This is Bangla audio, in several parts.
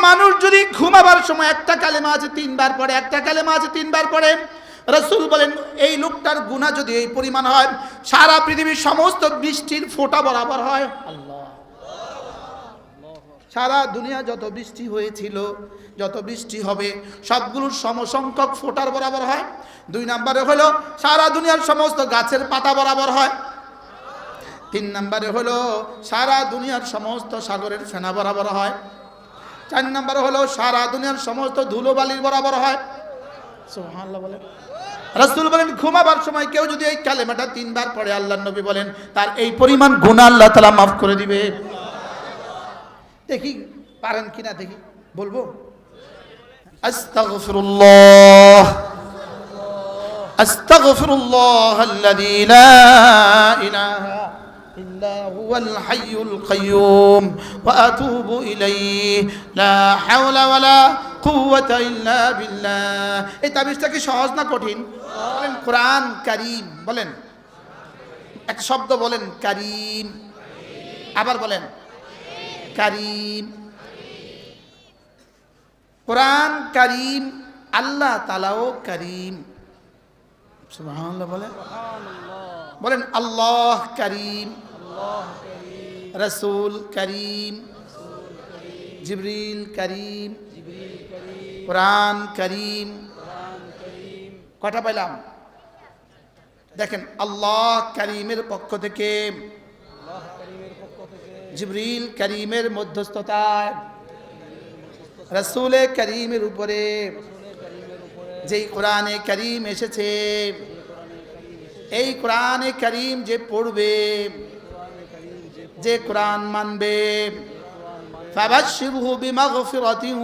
মানুষ যদি ঘুমাবার সময় একটা কালেমা আছে 3 বার পড়ে, একটা কালেমা আছে 3 বার পড়ে, রাসূল বলেন এই লোকটার গুনাহ যদি এই পরিমাণ হয়, সারা পৃথিবীর সমস্ত বৃষ্টির ফোঁটা বরাবর হয়। আল্লাহ, সারা দুনিয়া যত বৃষ্টি হয়েছিল, যত বৃষ্টি হবে সবগুলোর সমসংখ্যক ফোঁটার বরাবর হয়। 2 নম্বরে হলো সারা দুনিয়ার সমস্ত গাছের পাতা বরাবর হয়। 3 নম্বরে হলো সারা দুনিয়ার সমস্ত সাগরের ফেনা বরাবর হয়। 4 নম্বরে হলো সারা দুনিয়ার সমস্ত ধুলোবালির বরাবর হয়। সুবহানাল্লাহ বলেন। রাসূল বলেন ঘুমাবার সময় কেউ যদি এই কালেমাটা 3 বার পড়ে, আল্লাহর নবী বলেন তার এই পরিমাণ গুনাহ আল্লাহ তাআলা মাফ করে দিবে। দেখি পারেন কিনা, দেখি বলবো। আস্তাগফিরুল্লাহ আস্তাগফিরুল্লাহ আল্লাযী লা ইলাহা ইল্লা হুয়াল হাইয়ুল কাইয়্যুম ওয়া আতুবু ইলাইহি লা হাওলা ওয়ালা কুওয়াতা ইল্লা বিল্লাহ। এই তাবিজটা কি সহজ না কঠিন? বলেন কোরআন কারীম, বলেন এক শব্দ বলেন কারীম, আবার বলেন কারীম। কোরআন কারীম, আল্লাহ তাআলাও কারীম। সুবহানাল্লাহ বলেন, বলেন আল্লাহ কারীম, রাসূল কারীম, জিবরিল কারীম, কোরআন কারীম। কয়টা পাইলাম? দেখেন আল্লাহ কারীমের পক্ষ থেকে, জিবরিল কারীমের মধ্যস্থতায়, রাসূলে কারীমের উপরে যেই কোরআনে কারীম এসেছে, এই কোরআনে কারীম যে পড়বে, যে কোরআন মানবে, ফাবাশশিরহু বিমাগফিরাতিন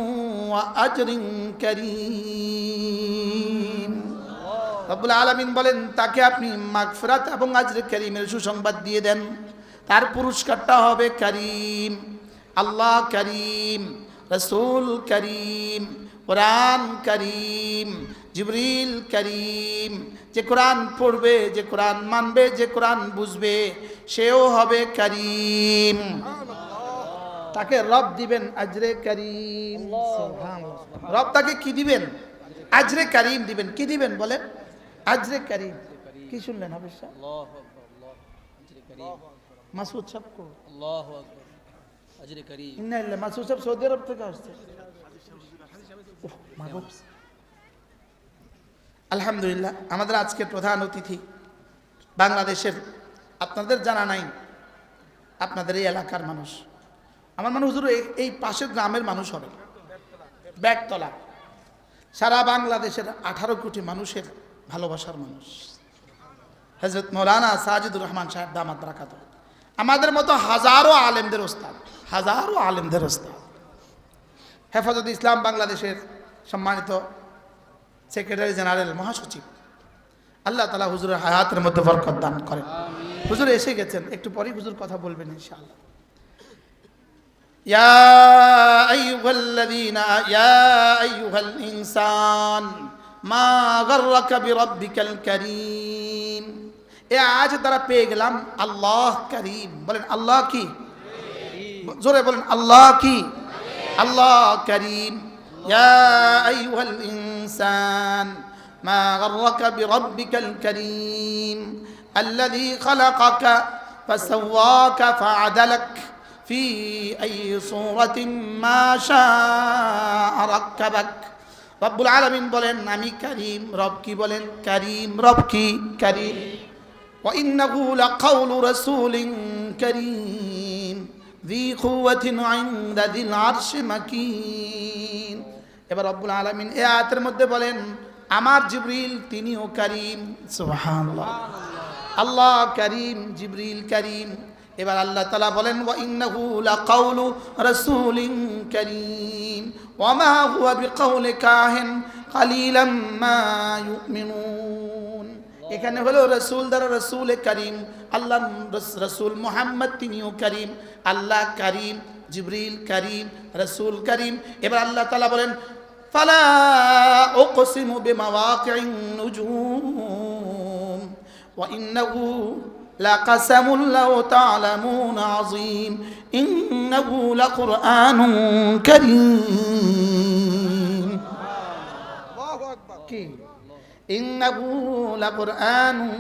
ওয়া আজরিন কারীম। রব্বুল আলামিন বলেন তাকে আপনি মাগফিরাত এবং আজরে কারীমের সুসংবাদ দিয়ে দেন, তার পুরস্কারটা হবে কারীম। আল্লাহ কারীম, রাসূল কারীম, কোরআন কারীম, জিবরিল কারীম। যে কোরআন পড়বে, যে কোরআন মানবে, যে কোরআন বুঝবে, সেও হবে কারীম। তাকে রব দিবেন আজরে কারীম। সুবহানাল্লাহ। রব তাকে কি দিবেন? আজরে কারীম দিবেন। কি দিবেন বলেন? আজরে কারীম। কি শুনলেন হাফেজ সাহেব? আল্লাহু আকবার, আল্লাহ আজরে কারীম। মাসুদ সাহেব কো? আল্লাহু আকবার, আজরে কারীম। ইন্না লিল্লাহি। মাসুদ সাহেব সৌদি আরব থেকে আসছে। আলহামদুলিল্লাহ। আমাদের আজকের প্রধান অতিথি বাংলাদেশের, আপনাদের জানা নাই, আপনাদের এই এলাকার মানুষ। আমার মনে হুজুর এই পাশের গ্রামের মানুষ হবে, ব্যাগতলা। সারা বাংলাদেশের 18 কোটি মানুষের ভালোবাসার মানুষ হযরত মাওলানা সাজিদুর রহমান সাহেব দামাত বারাকাতুহু। আমাদের মতো হাজারো আলেমদের ওস্তাদ, হাজারো আলেমদের ওস্তাদ। হেফাজত ইসলাম বাংলাদেশের সম্মানিত সেক্রেটারি জেনারেল, মহাসচিব। আল্লাহ তাআলা হুজুরের হায়াতের মধ্যে বরকত দান করেন। হুজুর এসে গেছেন, একটু পরেই হুজুর কথা বলবেন ইনশাআল্লাহ। ইয়া আইয়ুহাল ইনসান মা গাররাকা বিরাব্বিকাল কারীম। এ আজ তারা পেয়ে গেলাম আল্লাহ কারীম। বলেন আল্লাহ কি? জোরে বলেন আল্লাহ কি? আল্লাহ কারীম। ইয়া আইয়ুহাল ইনসান মা গাররাকা বিরাব্বিকাল কারীম আল্লাযী খালাকাকা ফাসাওয়াকা ফাআদালাক ফি আই সূরাতিন মা শাআ রাক্কাবাক। রব্বুল আলামিন বলেন আমি কারীম। রব কি? বলেন কারীম। রব কি? কারীম। ওয়া ইন্নাহু লাকাউলু রাসূলিন কারীম যী কুওয়াতিন ইনদা যিল আরশি মাকিন। এবার রব্বুল আলামিন এই আয়াতের মধ্যে বলেন আমার জিবরিল তিনিও কারীম। সুবহানাল্লাহ। আল্লাহ কারীম, জিবরিল কারীম। এবার আল্লাহ তাআলা বলেন ওয়া ইন্নাহু লাকাউলু রাসূলিন কারীম ওয়া মা হুয়া বিকাউলি কাহিন কালিলাম মা ইউমিনুন। এখানে হলো রাসূল দ্বারা রাসূলে কারীম। আল্লাহ রাসূল মুহাম্মদ তিনিও কারীম। আল্লাহ কারীম, জিবরিল কারীম, রাসূল কারীম। এবার আল্লাহ তাআলা বলেন ফালা উকসিমু বিমাওয়াকিন নুজুম ওয়া ইন্নাহু লাকাসামুন লাউ তা'লামুন আযীম ইন্নাহু লাকুরআনুন কারীম। কি? ইন্নাহু লাকুরআনুন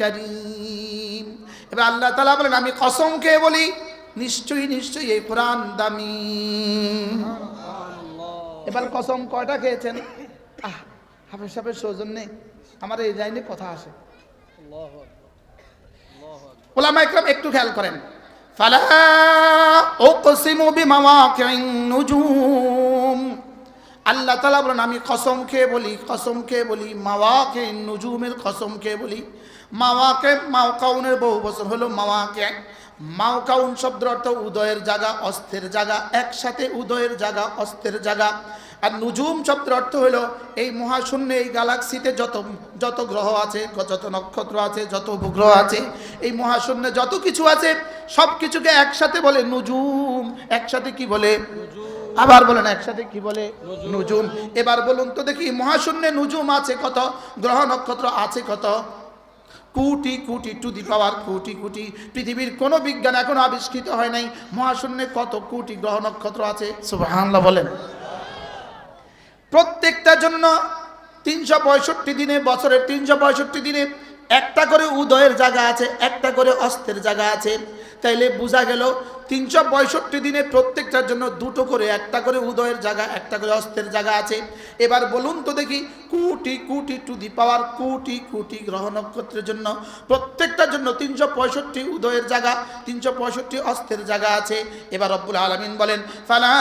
কারীম। এবার আল্লাহ তাআলা বলেন আমি কসম খেয়ে বলি নিশ্চয়ই নিশ্চয়ই এই কোরআন দামি। এবার কসম কয়টা খেয়েছেন? হাফেজ সাহেবের সৌজন্যে আমার এই লাইনে কথা আসে। উলামা ইকরাম একটু খেয়াল করেন। ফালা উকসিমু বিমাওয়াকিন নুজুম। আল্লাহ তাআলা বলেন আমি কসম খেয়ে বলি মাওয়াকিন নুজুমের কসম খেয়ে বলি। মাওয়াকে মাওকাউনের বহু বছর হলো মাওয়াকে। মাওকাউন শব্দের অর্থ উদয়ের জায়গা, অস্তের জায়গা, একসাথে উদয়ের জায়গা, অস্তের জায়গা। আর নুজুম শব্দের অর্থ হলো এই মহাশূন্যে, এই গ্যালাক্সিতে যত গ্রহ আছে, যত নক্ষত্র আছে, যত উপগ্রহ আছে, এই মহাশূন্যে যত কিছু আছে সব কিছুকে একসাথে বলে নুজুম। একসাথে কি বলে? আবার বলেন একসাথে কি বলে? নুজুম। এবার বলুন তো দেখি মহাশূন্যে নুজুম আছে কত? গ্রহ নক্ষত্র আছে কত? Crore crore, two the power crore কোটি। পৃথিবীর কোনো বিজ্ঞান এখনো আবিষ্কৃত হয় নাই মহাশূন্যে কত কোটি গ্রহ নক্ষত্র আছে। সুবহানাল্লাহ বলেন। প্রত্যেকটার জন্য 365 দিনে, বছরের 365 দিনে একটা করে উদয়ের জায়গা আছে, একটা করে অস্তের জায়গা আছে। তাইলে বোঝা গেল 365 দিনে প্রত্যেকটার জন্য দুটো করে, একটা করে উদয়ের জায়গা, একটা করে অস্তের জায়গা আছে। এবার বলুন তো দেখি crore crore, two the power crore কোটি গ্রহ নক্ষত্রের জন্য প্রত্যেকটার জন্য 365 উদয়ের জায়গা, 365 অস্তের জায়গা আছে। এবার রব্বুল আলামিন বলেন ফালা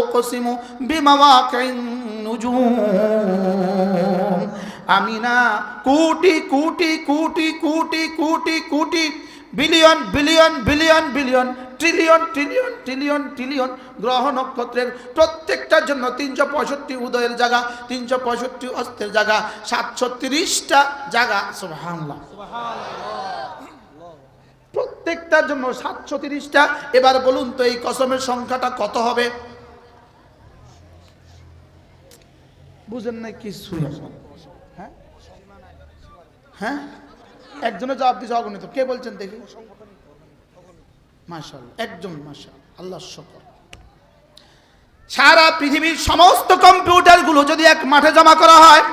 উকসিমু বিমাওয়াকিন নুজুম। আমি না crore crore crore crore crore crore, billion billion billion billion, trillion trillion trillion trillion গ্রহ নক্ষত্রের প্রত্যেকটার জন্য 365 উদয়ের জায়গা, 365 অস্তের জায়গা, 730টা জায়গা। সুবহানাল্লাহ। প্রত্যেকটার জন্য 730টা। এবার বলুন তো এই কসমের সংখ্যাটা কত হবে? বুঝেন না কিছু? হ্যাঁ হ্যাঁ, একজনের জবাব দিয়েছে অগণিত। কে বলছেন দেখি? মাশাআল্লাহ, একজন। মাশাআল্লাহ, আল্লাহর শুকর। সারা পৃথিবীর সমস্ত কম্পিউটারগুলো যদি এক মাঠে জমা করা হয়,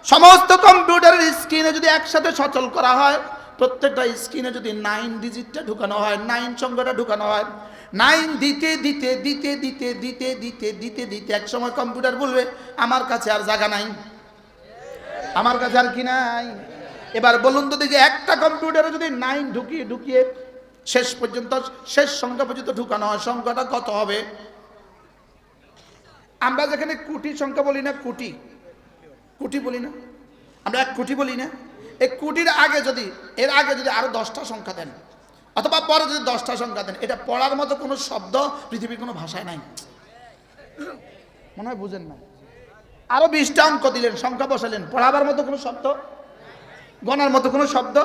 সমস্ত কম্পিউটারের স্ক্রিনে যদি একসাথে সচল করা হয়, প্রত্যেকটা স্ক্রিনে যদি 9 ডিজিটটা ঢুকানো হয়, 9 সংখ্যাটা ঢুকানো হয়, 9 দিতে দিতে দিতে দিতে দিতে দিতে দিতে দিতে এক সময় কম্পিউটার বলবে আমার কাছে আর জায়গা নাই, আমার কাছে আর কি নাই। এবার বলুন তো দেখি একটা কম্পিউটারে যদি 9 ঢুকিয়ে ঢুকিয়ে শেষ পর্যন্ত, শেষ সংখ্যা পর্যন্ত ঢুকানো হয়, সংখ্যাটা কত হবে? আমরা যেখানে কোটি সংখ্যা বলি না, কোটি কোটি বলি না, আমরা 1 কোটি বলি না, এই কোটির আগে যদি, এর আগে যদি আরো 10টা সংখ্যা দেন, অথবা পরে যদি 10টা সংখ্যা দেন, এটা পড়ার মতো কোনো শব্দ পৃথিবীর কোনো ভাষায় নাই। মনে হয় বুঝেন না। আরো 20টা অঙ্ক দিলেন, সংখ্যা বসালেন, পড়াবার মতো কোনো শব্দ, গণার মতো কোনো শব্দ।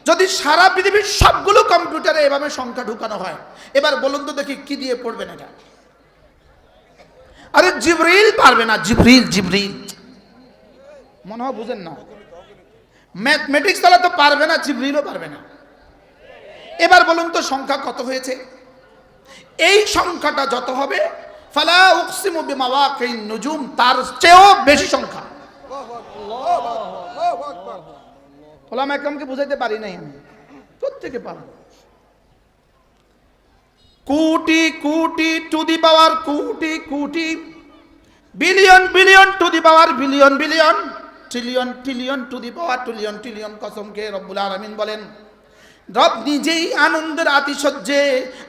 যদি সারা পৃথিবীর সবগুলো কম্পিউটারে এভাবে সংখ্যা ঢুকানো হয়, এবার বলুন তো দেখি কি দিয়ে পড়বেন এটা? আরে জিবরিল পারবে না, জিবরিল জিবরিল মনে হয় বুঝেন না। ম্যাথমেটিক্স তাহলে তো পারবে না, জিবরিলও পারবে না। এবার বলুন তো সংখ্যা কত হয়েছে? এই সংখ্যাটা যত হবে ফালা উকসিমু বিমাওয়াকিন নুজুম, তার চেয়েও বেশি সংখ্যা। ওলামা একরামকে বুঝাইতে পারি নাই আমি, প্রত্যেকে পারবো। Crore crore two the power crore crore, billion billion to the power billion billion, trillion trillion to the power trillion trillion. কসমকে রব্বুল আলামিন বলেন, রব নিজেই আনন্দের আতিশয্যে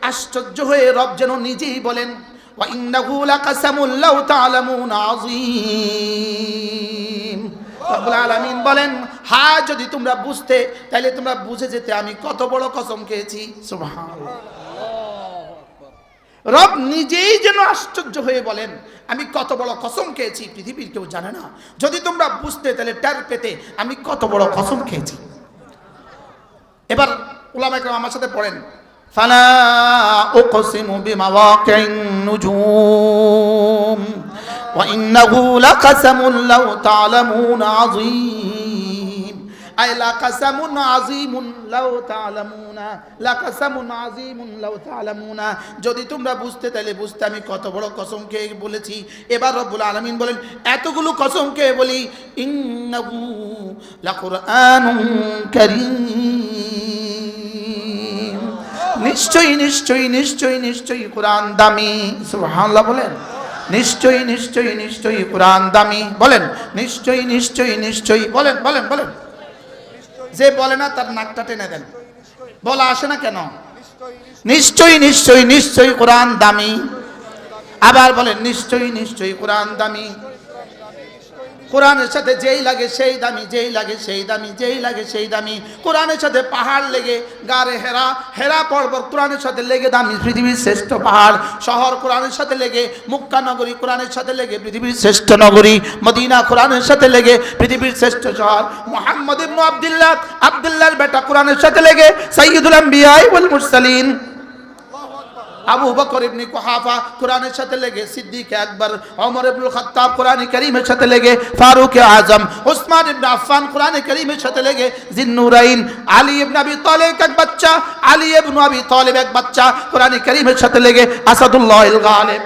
আশ্চর্য হয়ে রব যেন নিজেই বলেন ওয়া ইন্নাহু লাকাসামুল লাউ তা'লামুন আযীম। রব্বুল আলামিন বলেন হ্যাঁ, যদি তোমরা বুঝতে তাহলে তোমরা বুঝে যেতে আমি কত বড় কসম খেয়েছি। সুবহানাল্লাহ। রব নিজেই যেন আশ্চর্য হয়ে বলেন আমি কত বড় কসম খেয়েছি, পৃথিবীর কেউ জানে না। যদি তোমরা বুঝতে তাহলে টের পেতে আমি কত বড় কসম খেয়েছি। এবার উলামা একরাম আমার সাথে পড়েন, ফালা উকসিমু বিমাওয়াকিন নুজুম ওয়া ইন্নাহু লাকাসামুল লাউ তা'লামুন আযীম। আই লাকাসামুন আযীমুন লাউ তা'লামুনা, লাকাসামুন আযীমুন লাউ তা'লামুনা। যদি তোমরা বুঝতে তাহলে বুঝতে আমি কত বড় কসম খেয়ে বলেছি। এবার রব্বুল আলামিন বলেন এতগুলো কসম খেয়ে বলি, ইন্নাহু লাকুরআনুন কারীম, নিশ্চয়ই নিশ্চয়ই নিশ্চয়ই নিশ্চয়ই কোরআন দামি। সুবহানাল্লাহ বলেন। নিশ্চয়ই নিশ্চয়ই নিশ্চয়ই কোরআন দামি। বলেন নিশ্চয়ই নিশ্চয়ই নিশ্চয়ই। বলেন বলেন বলেন। যে বলে না তার নাকটা টেনে দেন। বলা আসে না কেন? নিশ্চয়ই নিশ্চয়ই নিশ্চয়ই কোরআন দামি। আবার বলেন নিশ্চয়ই নিশ্চয়ই কোরআন দামি। কোরআনের সাথে যেই লাগে সেই দামি, যেই লাগে সেই দামি, যেই লাগে সেই দামি। কোরআনের সাথে পাহাড় লেগে গারে হেরা, হেরা পর্বত কোরআনের সাথে লেগে দামি, পৃথিবীর শ্রেষ্ঠ পাহাড়। শহর কোরআনের সাথে লেগে মক্কা নগরী, কোরআনের সাথে লেগে পৃথিবীর শ্রেষ্ঠ নগরী। মদিনা কোরআনের সাথে লেগে পৃথিবীর শ্রেষ্ঠ শহর। মুহাম্মদ ইবনে আব্দুল্লাহ, আব্দুল্লাহর বেটা কোরআনের সাথে লেগে সাইয়্যিদুল আম্বিয়া ওয়াল মুরসালিন। আবু বকর ইবনে কুহাফা কোরআনের সাথে লেগে সিদ্দিক আকবর। ওমর ইবনুল খাত্তাব কোরআন কারীমের সাথে লেগে ফারুক আজম। উসমান ইবনে আফফান কোরআন কারীমের সাথে লেগে জিন্নুরাইন। আলী ইবনে আবি তালিব এক বাচ্চা, আলী ইবনে আবি তালিব এক বাচ্চা কোরআন কারীমের সাথে লেগে আসাদুল্লাহিল গালিব।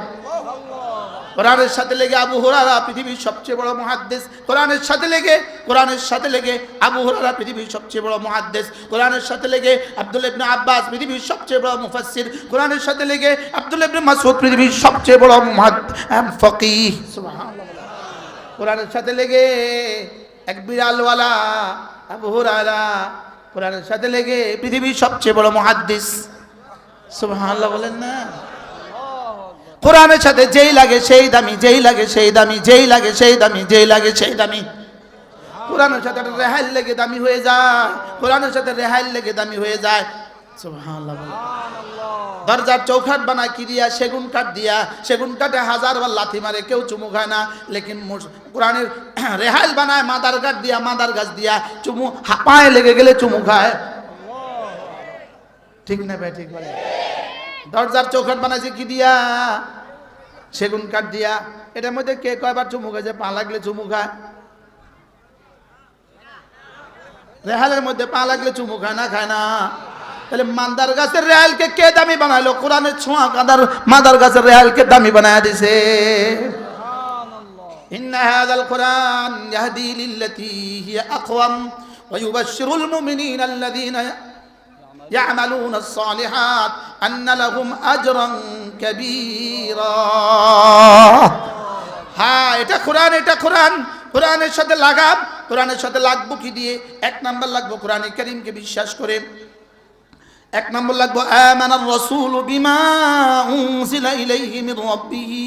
কোরআনের সাথে লেগে আবু হুরায়রা পৃথিবীর সবচেয়ে বড় মুহাদ্দিস। কোরআনের সাথে লেগে, কোরআনের সাথে লেগে আবু হুরায়রা পৃথিবীর সবচেয়ে বড় মুহাদ্দিস। কোরআনের সাথে লেগে আব্দুল্লাহ ইবনে আব্বাস পৃথিবীর সবচেয়ে বড় মুফাসসির। কোরআনের সাথে লেগে আব্দুল্লাহ ইবনে মাসউদ পৃথিবীর সবচেয়ে বড় ফকিহ। সুবহানাল্লাহ। কোরআনের সাথে লেগে এক বিড়ালওয়ালা আবু হুরায়রা, কোরআনের সাথে লেগে পৃথিবীর সবচেয়ে বড় মুহাদ্দিস। সুবহানাল্লাহ বলেন না? কোরআনের সাথে যেই লাগে সেই দামি, যেই লাগে সেই দামি, যেই লাগে সেই দামি, যেই লাগে সেই দামি। কোরআনের সাথে রেহাইল লেগে দামি হয়ে যায়, কোরআনের সাথে রেহাইল লেগে দামি হয়ে যায়। সুবহানাল্লাহ। দরজার চৌখাট বানায় কি দিয়া? সেগুন কাঠ দিয়া। সেগুন কাঠে হাজারবার লাথি মারে কেউ চুমু খায় না, লেকিন কোরআনের রেহাইল বানায় মাদার কাঠ দিয়া, মাদার গাছ দিয়া। চুমু পায়ে লেগে গেলে চুমু খায়। ঠিক না ভাই? ঠিক বলে। দরজার চৌখাট বানাইছে কি দিয়া? সেগুন কাঠ দিয়া। এটার মধ্যে কে কয়বার চুমু খায়? যে পা লাগলে চুমু খায়। রেহালের মধ্যে পা লাগলে চুমু খায় না? খায় না। তাহলে মাদার গাছের রেহালকে কে দামি বানাইলো? কোরআনের ছোঁয়া কাদার মাদার গাছের রেহালকে দামি বানায় দিছে। ইন্না হাযাল কুরআন ইয়াহদি লিল্লাতী হিয়া আকওয়াম ওয়া ইউবাশশিরুল মুমিনিনা আল্লাযীনা يعملون الصالحات أن لهم أجرا كبيرا। হ্যাঁ, এটা কোরআন, এটা কোরআন। কোরআনের সাথে লাগাম। কোরআনের সাথে লাগবো কি দিয়ে? এক নাম্বার লাগবো কোরআনে কারীমকে বিশ্বাস করে। এক নম্বর লাগবো আমানার রাসূলু বিমা উনজিলা ইলাইহি মির রাব্বিহি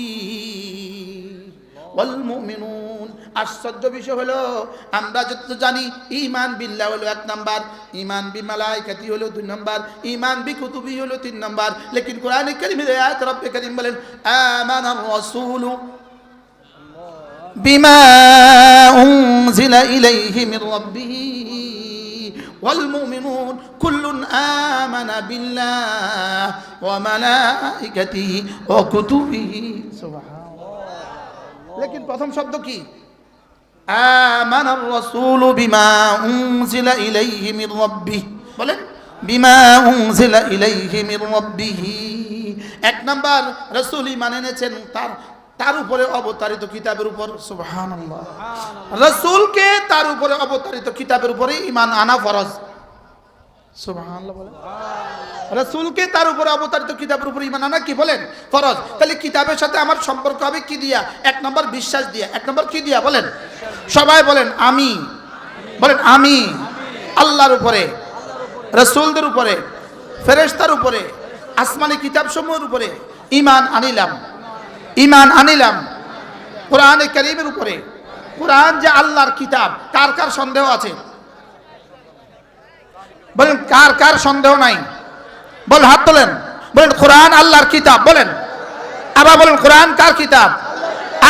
ওয়াল মুমিনুন। আশ্চর্য বিষয় হলো আমরা যত জানি ঈমান বিল্লাহ হলো এক নাম্বার, ঈমান বি মালাইকাতি হলো দুই নাম্বার, ঈমান বি কুতুবি হলো তিন নাম্বার। লেকিন কোরআনে কারীমের আয়াত রব্বে কারীম বলেন আমানার রাসূলু বিমা উনজিলা ইলাইহি মির রাব্বিহি والمؤمنون كل آمن بالله وملائكته وكتبه سبحان الله। लेकिन प्रथम शब्द की آمن الرسول بما أنزل إليه من ربه। বলেন বিমা উনজিলা ইলাইহি মির রাব্বিহি। এক নাম্বার রাসূল ঈমান এনেছেন তার উপরে অবতারিত কিতাবের উপর। সুবহানাল্লাহ। রাসূলকে তার উপরে অবতারিত কিতাবের উপরে ঈমান আনা ফরজ। সুবহানাল্লাহ বলেন। রাসূলকে তার উপরে অবতারিত কিতাবের উপরে ঈমান আনা কি বলেন? ফরজ। তাহলে কিতাবের সাথে আমার সম্পর্ক হবে কি দিয়া? এক নম্বর বিশ্বাস দিয়া। এক নম্বর কি দিয়া? বলেন সবাই বলেন আমি। বলেন আমি আল্লাহর উপরে, রাসূলদের উপরে, ফেরেশতার উপরে, আসমানি কিতাবসমূহের উপরে ঈমান আনিলাম। ঈমান আনিলাম কোরআনে কারীমের উপরে। কোরআন যে আল্লাহর কিতাব, কার কার সন্দেহ আছে? বলেন কার কার সন্দেহ নাই? বলেন হাত তোলেন। বলেন কোরআন আল্লাহর কিতাব। বলেন আবার বলেন কোরআন কার কিতাব?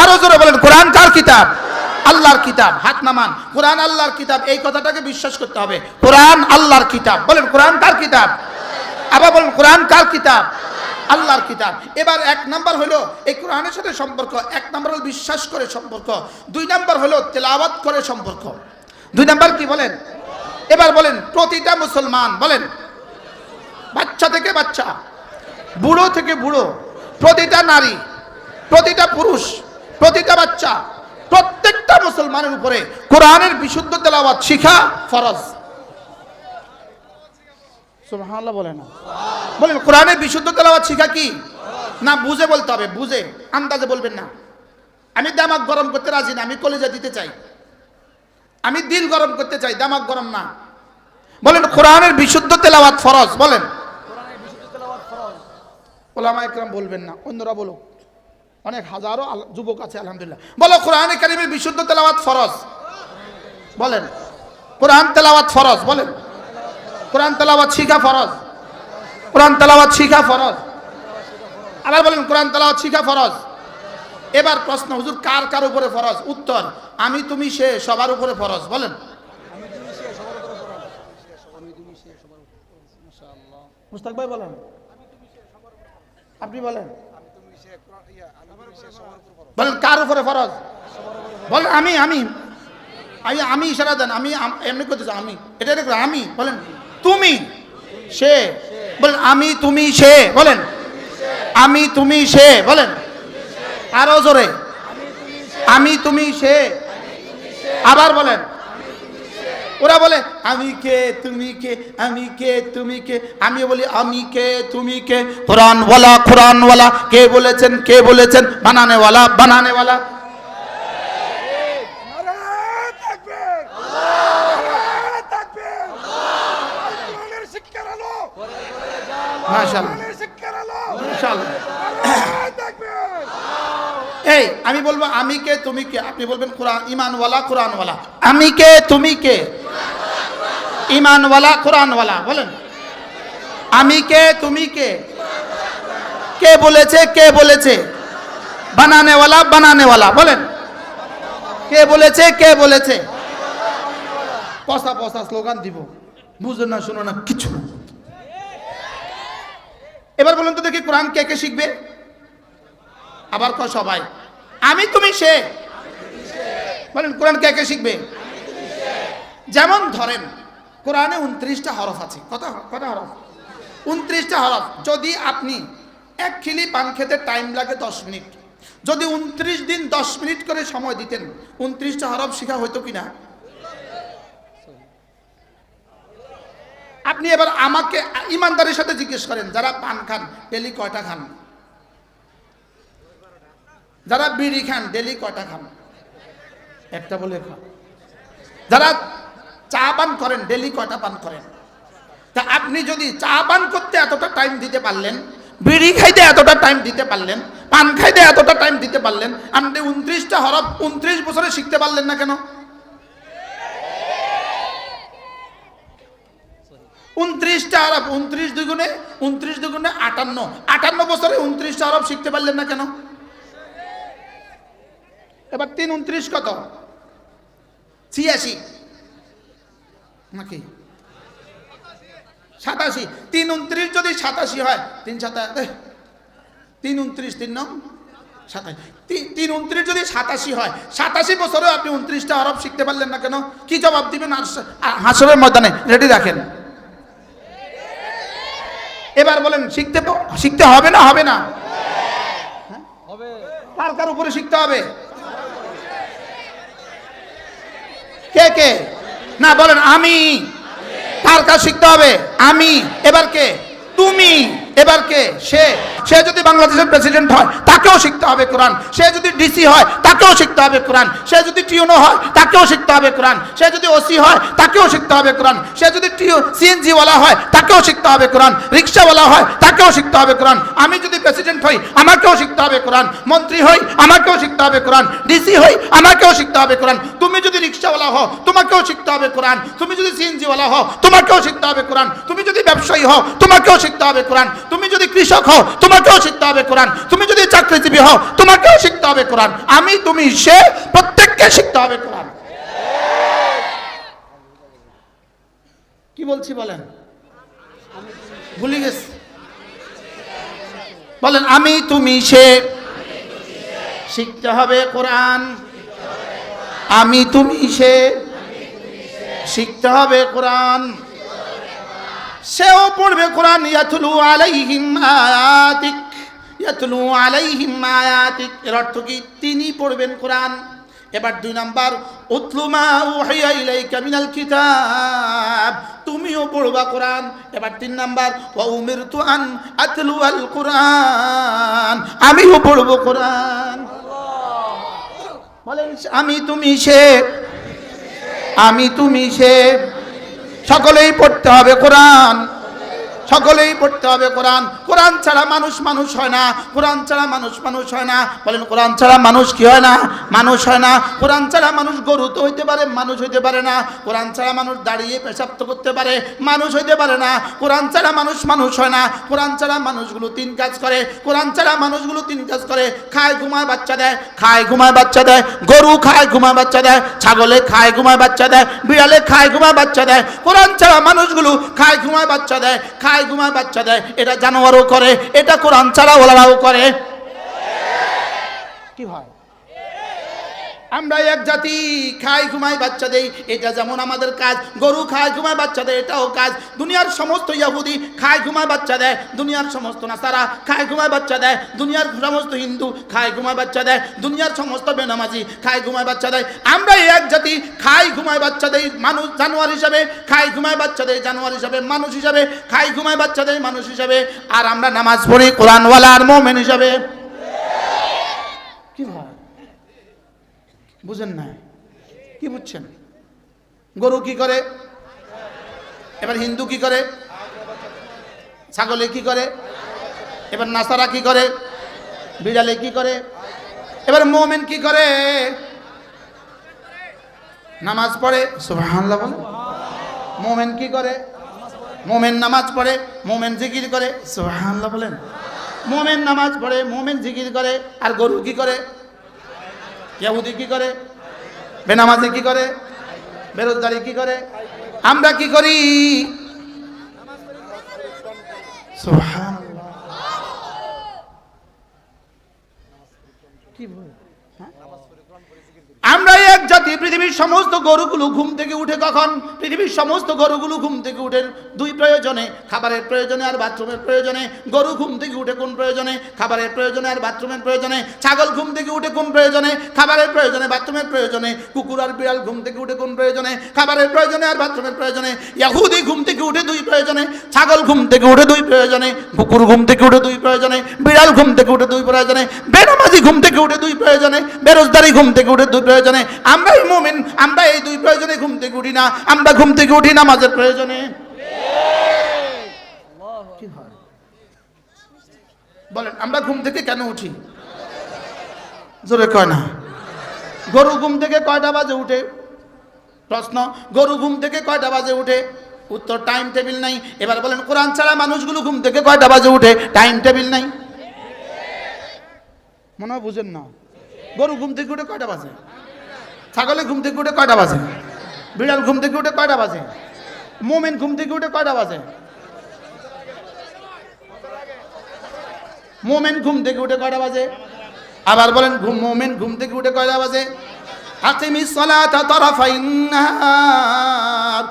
আরো জোরে বলেন কোরআন কার কিতাব? আল্লাহর কিতাব। হাত নামান। কোরআন আল্লাহর কিতাব, এই কথাটাকে বিশ্বাস করতে হবে। কোরআন আল্লাহর কিতাব। বলেন কোরআন কার কিতাব? আবার বলেন কোরআন কার কিতাব? আল্লাহর কিতাব। এবার এক নাম্বার হলো এই কোরআনের সাথে সম্পর্ক। এক নাম্বার হলো বিশ্বাস করে সম্পর্ক। দুই নাম্বার হলো তেলাওয়াত করে সম্পর্ক। দুই নাম্বার কি বলেন? এবার বলেন প্রতিটা মুসলমান, বলেন বাচ্চা থেকে বাচ্চা, বুড়ো থেকে বুড়ো, প্রতিটা নারী, প্রতিটা পুরুষ, প্রতিটা বাচ্চা, প্রত্যেকটা মুসলমানের উপরে কোরআনের বিশুদ্ধ তেলাওয়াত শিখা ফরজ। সুবহানাল্লাহ বলেন না, বলেন কোরআনের বিশুদ্ধ তেলাওয়াত শিখা কি না? বুঝে বলতে হবে, বুঝে, আন্দাজে বলবেন না। আমি দামাক গরম করতে রাজি না, আমি কলিজা দিতে চাই, আমি দিল গরম করতে চাই, দামাক গরম না। বলেন কোরআনের বিশুদ্ধ তেলাওয়াত ফরজ, বলেন। ওলামা একরাম বলবেন না, অন্যরা বলো, অনেক হাজারো যুবক আছে আলহামদুলিল্লাহ। বলো কোরআনে কারিমের বিশুদ্ধ তেলাওয়াত ফরজ, বলেন। কোরআন তেলাওয়াত ফরজ, বলেন। কোরআন তেলাওয়াত শিখা ফরজ, কোরআন তেলাওয়াত শিখা ফরজ। আবার বলেন কোরআন তেলাওয়াত শিখা ফরজ। এবার প্রশ্ন, হুজুর কার কার উপরে ফরজ? উত্তর, আমি তুমি সে সবার উপরে ফরজ, বলেন। মুস্তাক ভাই বলেন, আপনি বলেন, বলেন কার উপরে ফরজ? বলেন আমি আমি আমি ইশারা দেন, আমি এমনি করতে চাই, আমি এটা দেখো, আমি বলেন তুমি সে, বলেন আমি তুমি সে, বলেন আমি তুমি সে, বলেন আরো জোরে, আমি তুমি সে। আবার বলেন, ওরা বলে আমি কে তুমি কে, আমি কে তুমি কে, আমি বলি আমি কে তুমি কে। কোরআন ওয়ালা, কোরআন ওয়ালা, কে বলেছেন কে বলেছেন, বানানে ওয়ালা বানানে ওয়ালা। এই আমি বলবো আমি কে তুমি কে, আপনি বলবেন কোরআন ইমানওয়ালা কোরআনওয়ালা। আমি কে তুমি কে, ইমানওয়ালা কোরআনওয়ালা, বলেন আমি কে তুমি কে, কে বলেছে কে বলেছে, বানানেওয়ালা বানানেওয়ালা, বলেন কে বলেছে কে বলেছে। পচা পচা স্লোগান দিব, বুঝো না শোনো না কিছু না। এবার বলুন তো দেখি কোরআন কে কে শিখবে? আবার কয় সবাই, আমি তুমি সে। বলেন কোরআন কে কে শিখবে? যেমন ধরেন কোরআনে 29টা হরফ আছে। কটা হরফ? 29টা হরফ। যদি আপনি এক খিলি পান খেতে টাইম লাগে 10 মিনিট, যদি 29 দিন 10 মিনিট করে সময় দিতেন, 29টা হরফ শেখা হইতো কিনা? আপনি এবার আমাকে ইমানদারের সাথে জিজ্ঞেস করেন, যারা পান খান ডেলি কয়টা খান? যারা বিড়ি খান ডেলি কয়টা খান? একটা বলে খান। যারা চা পান করেন ডেলি কয়টা পান করেন? তা আপনি যদি চা পান করতে এতটা টাইম দিতে পারলেন, বিড়ি খাইতে এতটা টাইম দিতে পারলেন, পান খাইতে এতটা টাইম দিতে পারলেন, আপনি 29টা হরফ 29 বছরে শিখতে পারলেন না কেন? 29টা হরফ 29 দুগুণে 58, 58 বছরে 29টা হরফ শিখতে পারলেন না কেন? এবার 3 29 কত? 86 নাকি 87? 3 29 যদি 87 হয়, 3 29 3 9 27, 3 29 যদি 87 হয়, 87 বছরে আপনি 29টা হরফ শিখতে পারলেন না কেন? কি জবাব দিবেন হাসরের ময়দানে? রেডি রাখেন। এবার বলেন শিখতে হবে না হবে না? হবে। কার কার উপরে শিখতে হবে? কে কে? না বলেন আমি। কার কার শিখতে হবে? আমি। এবার কে? তুমি। এবার কে? সে। সে যদি বাংলাদেশের প্রেসিডেন্ট হয় তাকেও শিখতে হবে কোরআন। সে যদি ডিসি হয় তাকেও শিখতে হবে কোরআন। সে যদি টিউনো হয় তাকেও শিখতে হবে কোরআন। সে যদি ওসি হয় তাকেও শিখতে হবে কোরআন। সে যদি সিএনজি ওয়ালা হয় তাকেও শিখতে হবে কোরআন। রিক্সাওয়ালা হয় তাকেও শিখতে হবে কোরআন। আমি যদি প্রেসিডেন্ট হই আমাকেও শিখতে হবে কোরআন। মন্ত্রী হই আমাকেও শিখতে হবে কোরআন। ডিসি হই আমাকেও শিখতে হবে কোরআন। তুমি যদি রিক্সাওয়ালা হও তোমাকেও শিখতে হবে কোরআন। তুমি যদি সিএনজি ওয়ালা হও তোমাকেও শিখতে হবে কোরআন। তুমি যদি ব্যবসায়ী হও তোমাকেও শিখতে হবে কোরআন। তুমি যদি কৃষক হও তোমাকেও শিখতে হবে কোরআন। তুমি যদি চাকরিজীবী হও তোমাকেও শিখতে হবে কোরআন। আমি তুমি সে প্রত্যেককে শিখতে হবে কোরআন। কি বলছি বলেন? ভুলে গেছি। বলেন আমি তুমি সে শিখতে হবে কোরআন। আমি তুমি সে শিখতে হবে কোরআন। সেও পড়বে কোরআন। ইয়াতলু আলাইহিম আয়াতিক, ইয়াতলু আলাইহিম আয়াতিক, এর অর্থ কি? তিনি পড়বেন কোরআন। এবার 2 নাম্বার, উতলু মা উহিয়া ইলাইকা মিনাল কিতাব, তুমিও পড়বা কোরআন। এবার 3 নাম্বার, ওয়া উমিরতু আন আতলু আল কোরআন, আমিও পড়ব কোরআন। বলেন আমি তুমি সে, আমি তুমি সে, সকলেই পড়তে হবে কোরআন, সকলেই পড়তে হবে কোরআন। কোরআন ছাড়া মানুষ মানুষ হয় না, কোরআন ছাড়া মানুষ মানুষ হয় না। বলেন কোরআন ছাড়া মানুষ কি হয় না? মানুষ হয় না। কোরআন ছাড়া মানুষ গরু তো হইতে পারে, মানুষ হইতে পারে না। কোরআন ছাড়া মানুষ দাঁড়িয়ে পেশাব তো করতে পারে, মানুষ হইতে পারে না। কোরআন ছাড়া মানুষ মানুষ হয় না। কোরআন ছাড়া মানুষগুলো 3 কাজ করে, কোরআন ছাড়া মানুষগুলো 3 কাজ করে। খায় ঘুমায় বাচ্চা দেয়, খায় ঘুমায় বাচ্চা দেয়। গরু খায় ঘুমায় বাচ্চা দেয়, ছাগলে খায় ঘুমায় বাচ্চা দেয়, বিড়ালে খায় ঘুমায় বাচ্চা দেয়। কোরআন ছাড়া মানুষগুলো খায় ঘুমায় বাচ্চা দেয়, খায় ঘুমায় বাচ্চা দেয়। এটা জানোয়ারও করে, এটা কোরআন ছাড়া ওলারাও করে। কি হয়? আমরা এক জাতি, খাই ঘুমাই বাচ্চা দেই, এটা যেমন আমাদের কাজ। গরু খায় ঘুমায় বাচ্চা দেয়, এটাও কাজ। দুনিয়ার সমস্ত ইহুদি খায় ঘুমায় বাচ্চা দেয়, দুনিয়ার সমস্ত নাসারা খায় ঘুমায় বাচ্চা দেয়, দুনিয়ার সমস্ত হিন্দু খায় ঘুমায় বাচ্চা দেয়, দুনিয়ার সমস্ত বেনামাজি খায় ঘুমায় বাচ্চা দেয়। আমরা এক জাতি, খাই ঘুমায় বাচ্চা দেই মানুষ জানোয়ার হিসাবে, খাই ঘুমায় বাচ্চা দেয় জানোয়ার হিসাবে, মানুষ হিসাবে খাই ঘুমায় বাচ্চা দেয় মানুষ হিসাবে। আর আমরা নামাজ পড়ি কোরআনওয়ালা আর মুমিন হিসাবে। কি ভাই বুঝেন না? কি বুঝছেন? গরু কি করে? এবার হিন্দু কি করে? ছাগলে কি করে? এবার নাসারা কি করে? বিড়ালে কি করে? এবার মুমিন কি করে? নামাজ পড়ে। সুবহানাল্লাহ বলে। মুমিন কি করে? মুমিন নামাজ পড়ে, মুমিন জিকির করে। সুবহানাল্লাহ বলেন। মুমিন নামাজ পড়ে, মুমিন জিকির করে। আর গরু কি করে? ইহুদি কি করে? বেনামাজি কি করে? বেরোজগারি কি করে? আমরা কি করি? সুবহানাল্লাহ। কি বল? আমরা এক জাতি। পৃথিবীর সমস্ত গরুগুলো ঘুম থেকে উঠে কখন? পৃথিবীর সমস্ত গরুগুলো ঘুম থেকে উঠে 2 প্রয়োজনে, খাবারের প্রয়োজনে আর বাথরুমের প্রয়োজনে। গরু ঘুম থেকে উঠে কোন প্রয়োজনে? খাবারের প্রয়োজনে আর বাথরুমের প্রয়োজনে। ছাগল ঘুম থেকে উঠে কোন প্রয়োজনে? খাবারের প্রয়োজনে, বাথরুমের প্রয়োজনে। কুকুর আর বিড়াল ঘুম থেকে উঠে কোন প্রয়োজনে? খাবারের প্রয়োজনে আর বাথরুমের প্রয়োজনে। ইহুদি ঘুম থেকে উঠে 2 প্রয়োজনে, ছাগল ঘুম থেকে উঠে 2 প্রয়োজনে, কুকুর ঘুম থেকে উঠে 2 প্রয়োজনে, বিড়াল ঘুম থেকে উঠে 2 প্রয়োজনে, বেনামাজি ঘুম থেকে উঠে 2 প্রয়োজনে, বেরোজগারি ঘুম থেকে উঠে 2 প্রয়োজনে। আমরাই মুমিন, আমরা এই 2 প্রয়োজনে ঘুম থেকে উঠি না। আমরা ঘুম থেকে উঠি নামাজের প্রয়োজনে। কি হয় বলেন? আমরা ঘুম থেকে কেন উঠি? জোরে কয় না। গরু ঘুম থেকে কয়টা বাজে উঠে? প্রশ্ন, গরু ঘুম থেকে কয়টা বাজে উঠে? উত্তর, টাইম টেবিল নাই। এবার বলেন কোরআন ছাড়া মানুষগুলো ঘুম থেকে কয়টা বাজে উঠে? টাইম টেবিল নাই। মনে হয় বুঝেন না। গরু ঘুম থেকে উঠে কয়টা বাজে? ছাগলে ঘুম থেকে উঠে কয়টা বাজে? বিড়াল ঘুম থেকে উঠে কয়টা বাজে? মুমিন ঘুম থেকে উঠে কয়টা বাজে? মুমিন ঘুম থেকে উঠে কয়টা বাজে? আবার বলেন মুমিন ঘুম থেকে উঠে কয়টা বাজে? আকিমিস সালাতা তারাফাইন নাহার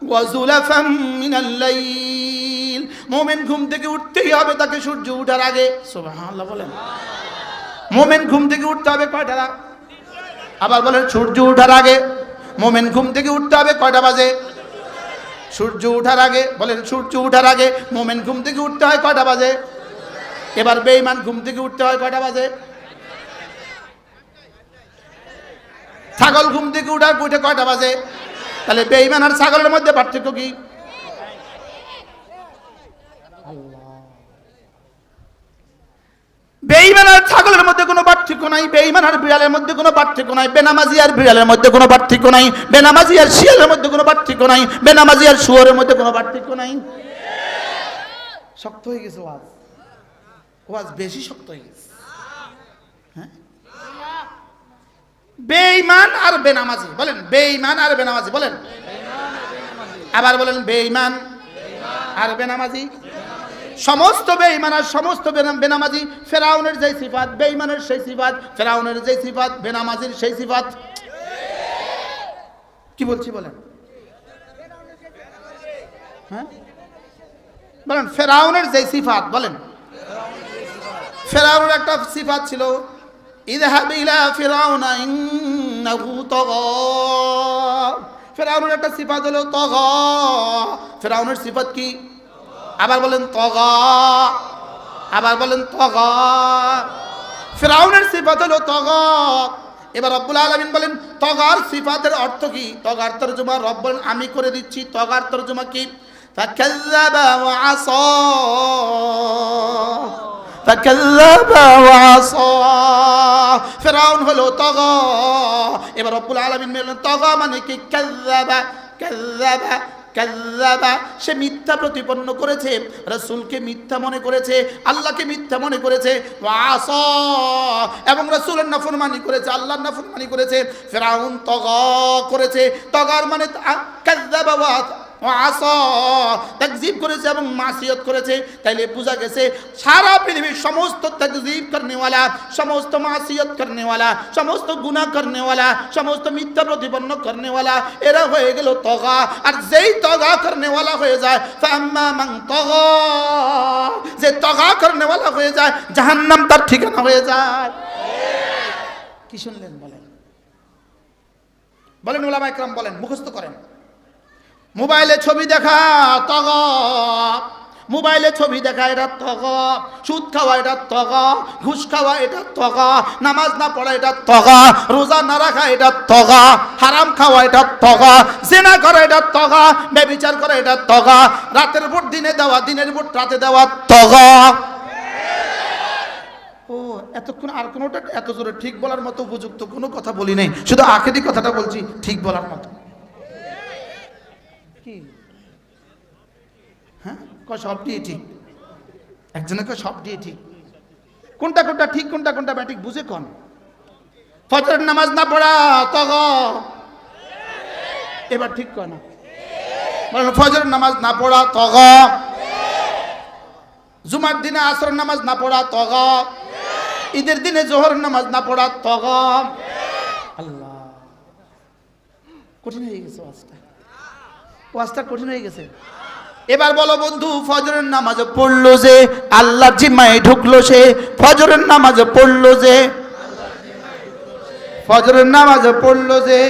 ওয়া যুলাফাম মিনাল লাইল। মুমিন ঘুম থেকে উঠতেই হবে তাকে সূর্য ওঠার আগে। সুবহানাল্লাহ বলেন। মুমিন ঘুম থেকে উঠতে হবে কয়টা? আবার বলেন সূর্য ওঠার আগে। মুমিন ঘুম থেকে উঠতে হবে কয়টা বাজে? সূর্য ওঠার আগে। বলেন সূর্য ওঠার আগে মুমিন ঘুম থেকে উঠতে হয় কয়টা বাজে? এবার বেঈমান ঘুম থেকে উঠতে হয় কয়টা বাজে? ছাগল ঘুম থেকে উঠে কয়টা বাজে? তাহলে বেঈমান আর ছাগলের মধ্যে পার্থক্য কি? বেঈমান আর ছাগলের মধ্যে কোনো পার্থক্য নাই, বেঈমান আর বিড়ালের মধ্যে কোনো পার্থক্য নাই, বেনামাজি আর বিড়ালের মধ্যে কোনো পার্থক্য নাই, বেনামাজি আর শিয়ালের মধ্যে কোনো পার্থক্য নাই, বেনামাজি আর শুয়োরের মধ্যে কোনো পার্থক্য নাই। শক্ত হয়ে গেছে ওয়াজ, ওয়াজ বেশি শক্ত হয়ে গেছে। হ্যাঁ, বেঈমান আর বেনামাজি। বলেন বেঈমান আর বেনামাজি। বলেন আবার বলেন বেঈমান আর বেনামাজি। সমস্ত বেঈমান আর সমস্ত বেনামাজি। ফেরাউনের যে সিফাত বেঈমানের সেই সিফাত, ফেরাউনের যে সিফাত বেনামাজির সেই সিফাত। কি বলছি বলেন? হ্যাঁ বলেন ফেরাউনের যে সিফাত, বলেন ফেরাউনের একটা সিফাত ছিল, ইযহাব ইলা ফিরাউনা ইন্নাহু তাগা। ফেরাউনের একটা সিফাত হলো তাগা। ফেরাউনের সিফাত কি? আবার বলেন তাগা, আবার বলেন তাগা। ফিরাউনের সিফাত হলো তাগা। এবার রব্বুল আলামিন বলেন তাগার সিফাতের অর্থ কি? তাগার তরজমা রব বলেন আমি করে দিচ্ছি। তাগার তরজমা কি? ফাকাযযাবা ওয়া আসা, ফাকাযযাবা ওয়া আসা। ফিরাউন হলো তাগা। এবার রব্বুল আলামিন বলেন তাগা মানে কি? কাযযাবা, কাযযাবা, কাযযাবা। সে মিথ্যা প্রতিপন্ন করেছে, রাসূলকে মিথ্যা মনে করেছে, আল্লাহকে মিথ্যা মনে করেছে। ওয়া আসা, এবং রাসূলের নাফরমানি করেছে, আল্লাহর নাফরমানি করেছে। ফিরাউন তাগা করেছে। তাগার মানে কাযযাবা ওয়া আসা, তাকযীব করেছে এবং মাসিয়ত করেছে। তাইলে বোঝা গেছে সারা পৃথিবীর সমস্ত তাকযীব করনেওয়ালা, সমস্ত মাসিয়ত করনেওয়ালা, সমস্ত গুনাহ করনেওয়ালা, সমস্ত মিথ্যা প্রতিপন্ন করনেওয়ালা এরা হয়ে গেল তাগা। আর যেই তাগা করনেওয়ালা হয়ে যায়, ফাম্মা মান তাগা, যে তাগা করনেওয়ালা হয়ে যায় জাহান্নাম তার ঠিকানা হয়ে যায়। কি শুনলেন? বলেন বলেন উলামা ইকরাম বলেন, মুখস্থ করেন। মোবাইলে ছবি দেখা তাগা, মোবাইলে ছবি দেখা এটা তাগা, সুদ খাওয়া এটা তাগা, ঘুষ খাওয়া এটা তাগা, নামাজ না পড়া এটা তাগা, রোজা না রাখা এটা তাগা, হারাম খাওয়া এটা তাগা, জিনা করা এটা তাগা, ব্যভিচার করা এটা তাগা, রাতের ভোট দিনে দেওয়া, দিনের ভোট রাতে দেওয়া তাগা। ও এতক্ষণ আর কোনোটা এত জোরে ঠিক বলার মতো উপযুক্ত কোনো কথা বলি নাই, শুধু আখেরি কথাটা বলছি ঠিক বলার মতো। হ্যাঁ কয় সব দিয়ে ঠিক, একজনে কয় সব দিয়ে ঠিক। কোনটা কোনটা ঠিক, কোনটা কোনটা ব্যাটিক বুঝে কোন? ফজরের নামাজ না পড়া তাগা, এবার ঠিক কয় না? ফজরের নামাজ না পড়া তাগা, জুমার দিনে আসরের নামাজ না পড়া তাগা, ঈদের দিনে জোহরের নামাজ না পড়া তাগা। আল্লাহ, কঠিন হয়ে গেছে ওয়াজটা, ওয়াজটা কঠিন হয়ে গেছে। এবার বলো বন্ধু, ফজরের নামাজ পড়লো যে আল্লাহর জিম্মায় ঢুকলো সে, ফজরের নামাজ পড়লো যে, ফজরের নামাজ পড়লো যে,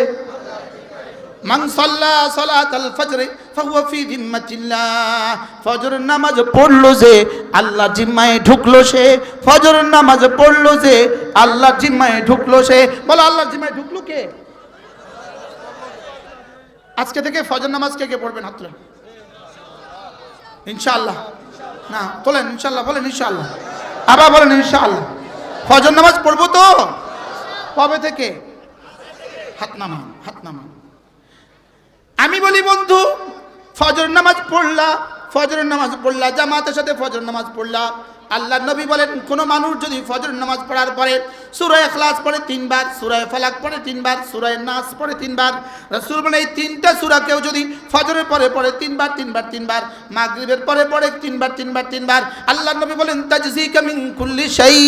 মান সাল্লা সালাতাল ফজর ফাহুয়া ফি জিম্মাতিল্লাহ। ফজরের নামাজ পড়লো যে আল্লাহর জিম্মায় ঢুকলো সে, ফজরের নামাজ পড়লো যে আল্লাহর জিম্মায় ঢুকলো সে। বলো আল্লাহর জিম্মায় ঢুকলো কে? আজকে থেকে ফজর নামাজ কে কে পড়বেন? হাত তোলেন ইনশাআল্লাহ। না তোলেন ইনশাআল্লাহ, বলেন ইনশাআল্লাহ, আবার বলেন ইনশাআল্লাহ। ফজর নামাজ পড়বো তো? কবে থেকে? হাত নামান, হাত নামান। আমি বলি বন্ধু, ফজর নামাজ পড়লা, ফজরের নামাজ পড়লা, জামাতের সাথে ফজর নামাজ পড়লা। আল্লাহ নবী বলেন কোন মানুষ যদি ফজর নামাজ পড়ার পরে সূরা ইখলাস পড়ে 3 বার, সূরা ফালাক পড়ে 3 বার, সূরা নাস পড়ে 3 বার, রাসূল বলেন এই তিনটা সূরা কেউ যদি ফজরের পরে পড়ে 3 বার 3 বার 3 বার, মাগরিবের পরে পড়ে 3 বার 3 বার 3 বার, আল্লাহ নবী বলেন তাজজিকা মিন কুল্লি শাই।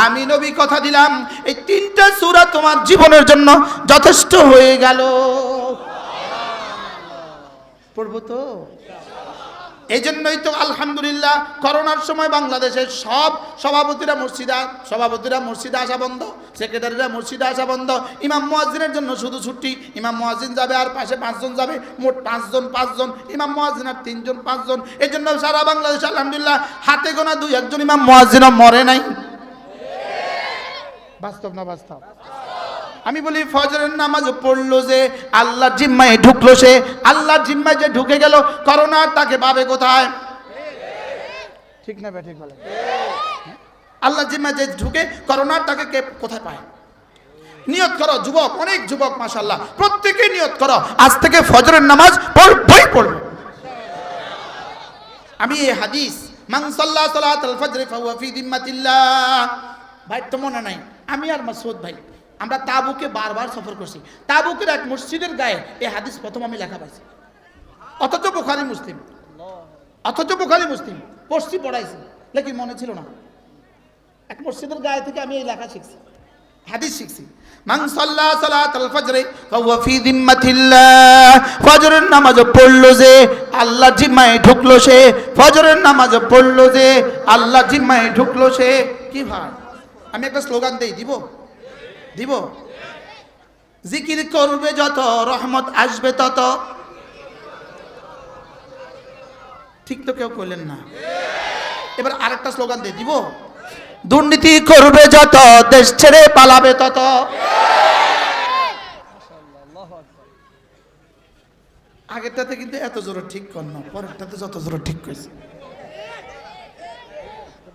আমি নবী কথা দিলাম এই তিনটা সূরা তোমার জীবনের জন্য যথেষ্ট হয়ে গেল। পড়বো তো? এই জন্যই তো আলহামদুলিল্লাহ করোনার সময় বাংলাদেশের সব সভাপতিরা মসজিদে আসা বন্ধ, সেক্রেটারিরা মসজিদে আসা বন্ধ। ইমাম মুয়াজ্জিনের জন্য শুধু ছুটি, ইমাম মুয়াজ্জিন যাবে আর পাশে 5 জন যাবে, মোট 5 জন, ইমাম মুয়াজ্জিন আর 3 জন 5 জন। এই জন্য সারা বাংলাদেশ আলহামদুলিল্লাহ হাতে গোনা 2-1 জন ইমাম মুয়াজ্জিনও মরে নাই। বাস্তব না বাস্তব? আমি বলি ফজরের নামাজ পড়লো যে আল্লাহর জিম্মায় ঢুকলো সে, আল্লাহর জিম্মায় যে ঢুকে গেল করোনার তাকে পাবে কোথায়? ঠিক না ঠিক বলে? আল্লাহর জিম্মায় যে ঢুকে করোনার তাকে কে কোথায় পায়? নিয়ত করো যুবক, অনেক যুবক মাশাআল্লাহ, প্রত্যেকে নিয়ত করো আজ থেকে ফজরের নামাজ পড়বই পড়বো। আমি এই হাদিস মান সাল্লা সালাতাল ফজর ফাহুয়া ফি জিম্মাতিল্লাহ, ভাই তো মনে নাই, আমি আর মাসউদ ভাই আমরা তাবুকে বারবার সফর করছি। তাবুকের এক মসজিদের গায়ে এই হাদিস প্রথম আমি লেখা পাইছি, অথচ বুখারী মুসলিম পড়ছি, পড়াইছি, লেকিন মনে ছিল না। এক মসজিদের গায়ে থেকে আমি এই লেখা শিখছি। হাদিস শিখছি, মান সাল্লা সালাতাল ফজর ফাহুয়া ফি যিম্মাতিল্লাহ, ফজরের নামাজ পড়লো যে আল্লাহ জিম্মায় ঢুকলো সে, ফজরের নামাজ পড়লো যে আল্লাহ জিম্মায় ঢুকলো সে। কি ভাই, আমি একটা স্লোগান দেই, দিব? জিকির করবে যত রহমত আসবে তত। ঠিক তো কেউ কইলেন না। এবার আরেকটা স্লোগান দিয়ে দিব, দুর্নীতি করবে যত দেশ ছেড়ে পালাবে তত। আগেরটাতে কিন্তু এত জোরে ঠিক কর না, পরেরটাতে যত জোরে ঠিক করেছে।